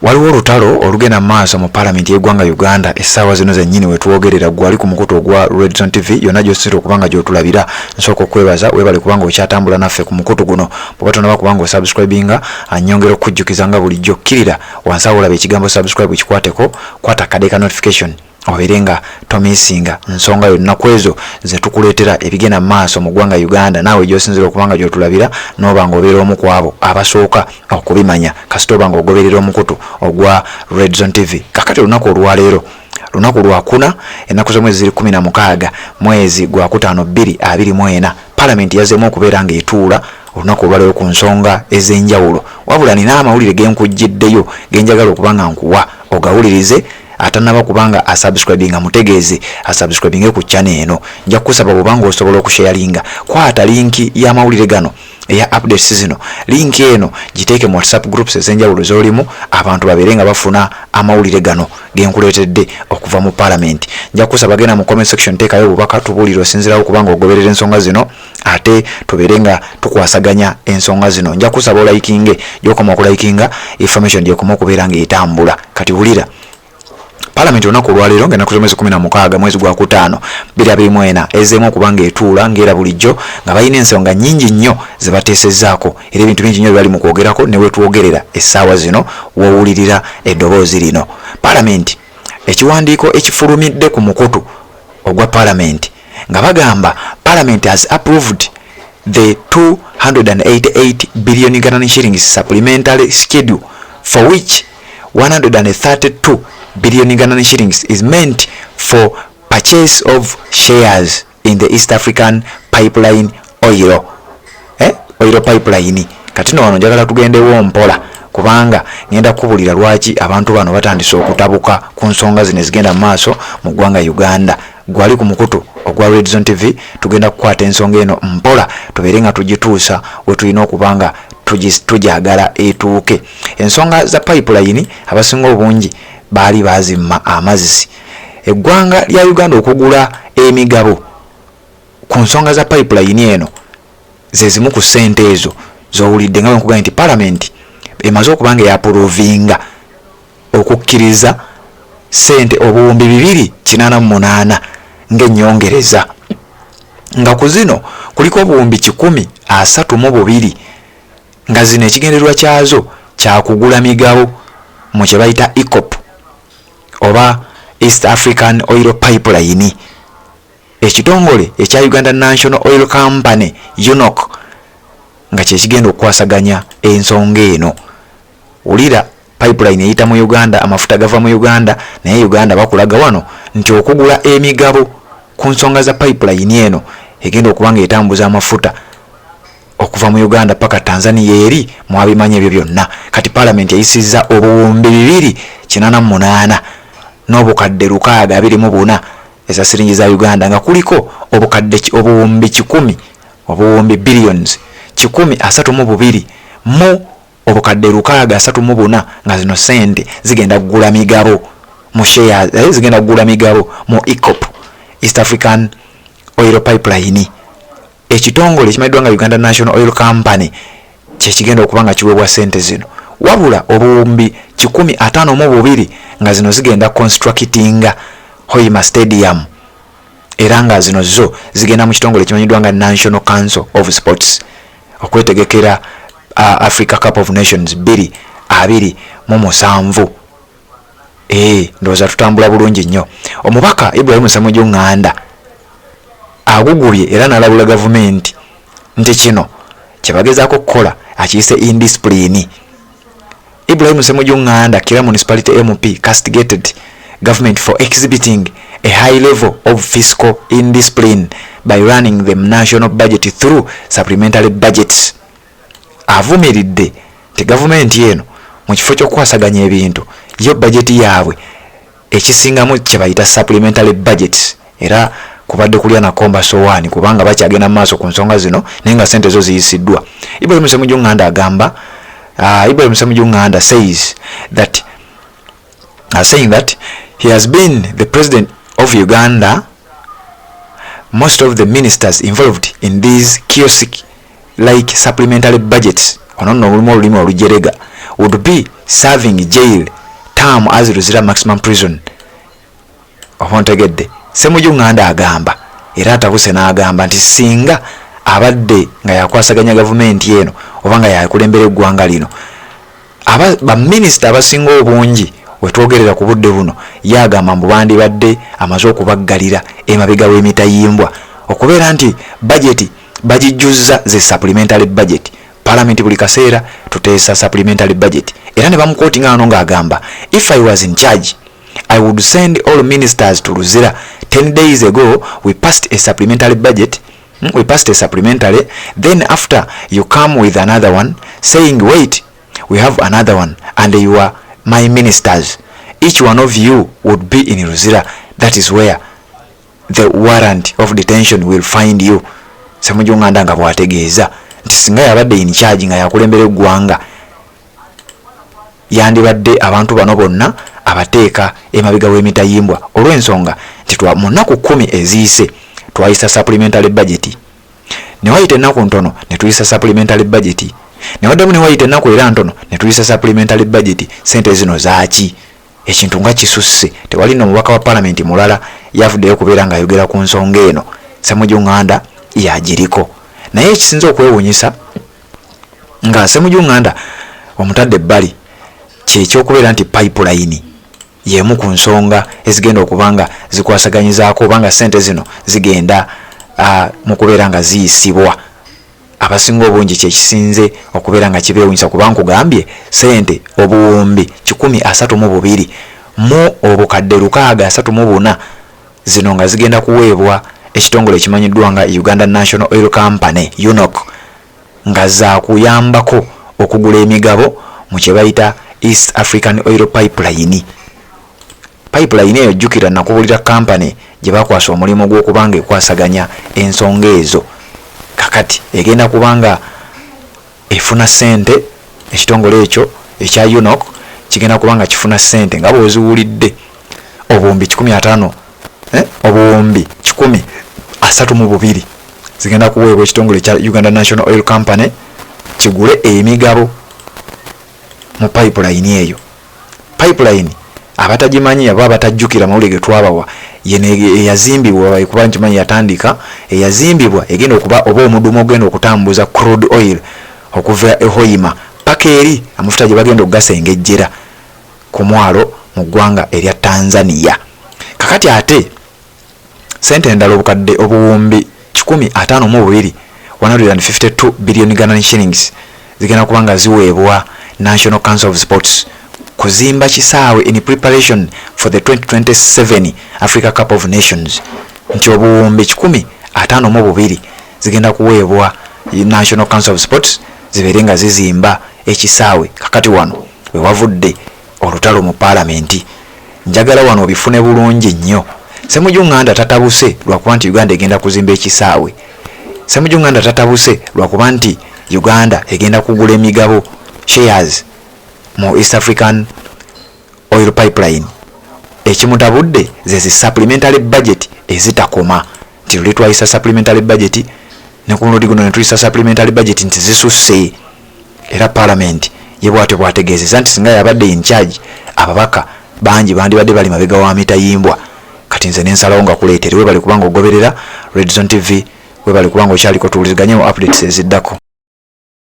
waliwo olutalo olugenda maaso mu parliament y'eggwanga Uganda essaawa zino zennyini wetuwogerera gwali ku mukutu ogwa Red Zone TV yonna gy'osinzira okubanga gy'otulabira nsooka okwebaza weebale kubanga okyatambula naffe ku mukutu guno bw'oba tonaba kubanga osubscribinga annyongera okujjukiza nga bulijjo okkirira wansi awo olaba ekigambo subscribe ekikwateko kwata akade ka notification obeere nga tomisinga nsonga yonna ku ezo ze tukuleetera ebigenda maaso mu ggwanga Uganda naawe gy'osinzira okubanga gy'otulabira n'oba ng'obeera omu ku abo abasooka okubimanya kasita oba ng'ogoberera omukutu ogwa Red Zone TV. Kakati olunaku olwaleero lunaku lwakuna ennaku z'omwezi ziri 16 mwezi gwa kutaano 2024 Parliament yazzeemu okubeera ng'etuula olunaku olwaleero ku nsonga ez'enjawulo wabula nina amawulire genkujjiddeyo genjagala okubanga nkuwa ogawulirize atanaba kubanga asubscribinga mutegeeze asubscribinge ku channel eno nja kusaba bobanga osobola okusharinga kwata linki ya mawulire gano eya updates zino linki eno giteeke mu WhatsApp groups ezenjawulo zolimu abantu baberenga bafuna amawulire gano genkuleetedde okuva mu parliament. Nja kusaba gena mu comment section teekayo obubaka tubulira osinzirawo kubanga ogoberera ensonga zino ate tuberenga tukwasaganya ensonga zino. Nja kusaba olikinge gyokoma okulikinga information gyekoma okubeera ng'etambula kati wulira Parliament olunaku olwaleero ng'ennaku z'omwezi 16 mwezi gwa kutaano 2024 ezzeemu okubanga etuula ng'era bulijjo nga balina ensonga nnyingi nnyo ze bateesezzaako era ebintu bingi nnyo bali mu kwogerako ne wetuwogerera essaawa zino wowulirira eddoboozi lino. Parliament ekiwandiiko ekifulumidde ku mukutu ogwa Parliament nga bagamba Parliament has approved the 288 billion Ugandan shillings supplementary schedule for which 132 billion Ugandan shillings is meant for purchase of shares in the East African pipeline oil pipeline. Kati wano njagala tugendewo mpola kubanga ngenda kubulira lwaki abantu bano batandise okutabuka ku nsonga zino ezigenda maaso mu ggwanga Uganda. Gwali ku mukutu ogwa Red Zone TV tugenda kukwata ensonga eno mpola tubeere nga tugituusa we tulina okubanga tujagala etuuke. Ensonga za pipeline abasinga obungi baali bazimma amazzi. Eggwanga lya Uganda okugula emigabo ku nsonga za pipeline eno ze zimu ku ssente ezo z'owulidde nga nkugamba nti Parliament emaze okubanga yapuruvinga okukkiriza ssente obuwumbi 288 ng'ennyongereza nga ku zino kuliko obuwumbi 132 nga zino ekigendererwa kyazo kyakugula migabo mu kye bayita EACOP oba East African Oil Pipeline. Ekitongole ekya Uganda National Oil Company UNOC nga kyekigenda okukwasaganya ensonga eno. Ulira pipeline eyita mu Uganda amafuta gava mu Uganda naye Uganda bakulaga wano nti okugula emigabo ku nsonga za pipeline eno egenda okubanga etambuza amafuta okuva mu Uganda paka Tanzania eri mwabimanya ebyo byonna. Kati Parliament yayisizza obuwumbi 288 n'obukadde 624 eza siringi za Uganda nga kuliko obuwumbi 10 obuwumbi billions 132 mu obukadde 634 nga zino sente zigenda kugula migabo mu shares zigenda kugula migabo mu EACOP East African Oil Pipeline. Ekitongole ekimanyiddwa nga Uganda National Oil Company kyekigenda okubanga kiweebwa sente zino wabula obuwumbi 152 nga zino zigenda constructinga Hoima Stadium era nga zino zo zigenda mu kitongole ekimanyiddwa nga National Council of Sports okwetegekera Africa Cup of Nations 2027. Ndowooza tutambula bulungi nnyo. Omubaka Ibrahim Ssemujju Nganda agugubye era n'alabula gavumenti nti kino kyebagezaako kukola akiyise indiscipline. Ibrahim Ssemujju Nganda, Kira Municipality MP, castigated government for exhibiting a high level of fiscal indiscipline by running the national budget through supplementary budgets. Avumiridde te gavumenti eno mu kifo ky'okwasaganya ebintu yo budget yaabwe ekisingamu kye bayita supplementary budgets era kubadde kulya na komba sowani kubanga bakyagenda maaso ku nsonga zino naye nga sente zo ziyisiddwa. Ibrahim Ssemujju Nganda agamba Ibrahim Ssemujju Nganda saying that he has been the president of Uganda. Most of the ministers involved in these chaotic like supplementary budgets onono olulimi olujerega would be serving jail term as Luzira maximum prison. Opontegedde Ssemujjunganda agamba era atabuse n'agamba nti singa abadde nga yakwasaganya gavumenti eno oba nga yakulembera eggwanga lino ba minisita abasinga obungi wetwogerera ku budde buno yagamba mbu bandibadde amaze okubaggalira emabega w'emitayimbwa okubeera nti budget bagijjuzza ze supplementary budget. Parliament buli kaseera tuteesa supplementary budget era ne bamukooti ng'ano ng'agamba if I was in charge I would send all ministers to Luzira. 10 days ago we passed a supplementary budget. We passed a supplementary, then after you come with another one saying wait, we have another one and you are my ministers. Each one of you would be in Luzira. That is where the warrant of detention will find you. Ssemujjunganda nga bwategeeza nti singa yabadde in charge nga yakulembera eggwanga yandibadde abantu bano bonna abateeka emabega w'emitayimbwa olw'ensonga nti mu nnaku 10 eziyise twayisa supplementary budget ne wayita ennaku ntono ne tuyisa supplementary budget ne waddamu ne wayita ennaku era ntono ne tuyisa supplementary budget. Sente zino zaaki ekintu nga kisusse tewali n'omubaka wa parliament mulala yavuddeyo kubeera nga ayogera ku nsonga eno. Ssemujjunganda yagiriko naye ekisinza okwewuunyisa nga Ssemujjunganda omutadde ebbali kyekyokubeera nti pipeline yemu ku nsonga ezigenda okubanga zikwasaganyizaako obanga sente zino zigenda mu kubeera nga ziyisibwa. Abasinga obungi kyekisinze okubeera nga kibeewunyisa kuba nkugambye sente obuwumbi 132 mu obukadde 634 zino nga zigenda kuweebwa ekitongole ekimanyiddwa nga Uganda National Oil Company UNOC nga zaakuyambako okugula emigabo mu kye bayita East African Oil Pipeline. Pipeline eyo jjukira nakubulira company gye bakwasa omulimu gw'okubanga ekwasaganya ensonga ezo. Kakati egenda kubanga efuna sente ekitongole ekyo ekya UNOC kigenda kubanga kifuna sente nga bw'oziwulidde obuwumbi 15 obuwumbi 132 zigenda kuweebwa ekitongole ekya Uganda National Oil Company kigule emigabo mu pipeline eyo. Pipeline abatagimanyi aba batajjukira mawulire ge twabawa eyazimbibwa bayikuba nti manyi yatandika eyazimbibwa egenda okuba oba omudumu ogenda okutambuza crude oil okuva Hoima paka eri amafuta gye bagenda okugasengejjera ku mwalo mu ggwanga erya Tanzania. Kakati ate sente endala obukadde obuwumbi 152 152 billion Uganda shillings zigenda kubanga ziweebwa National Council of Sports kuzimba kisaawe in preparation for the 2027 Africa Cup of Nations. Nti obuwumbi 152 zigenda kuweebwa National Council of Sports zibeere nga zizimba ekisaawe. Kakati wano we wavudde olutalo mu Parliament. Njagala wano bifune bulungi nnyo. Ssemujjunganda tatabuse lwakuba nti Uganda egenda kuzimba ekisaawe. Ssemujjunganda tatabuse lwakuba nti Uganda egenda kugula emigabo shares mu East African Oil Pipeline. Ekimutabudde zezi supplementary budget ezitakoma nti luli twayisa supplementary budget ne ku lundi guno ne tuyisa supplementary budget nti zisusse era Parliament ye bwate bwategeezeza nti singa yabadde in charge ababaka bangi bandibadde bali mabega wa mitayimbwa. Kati nze nensalawo nga kuleetere webali kubanga ogoberera Red Zone TV webali kubanga okyaliko tuwuliziganye mu updates eziddako.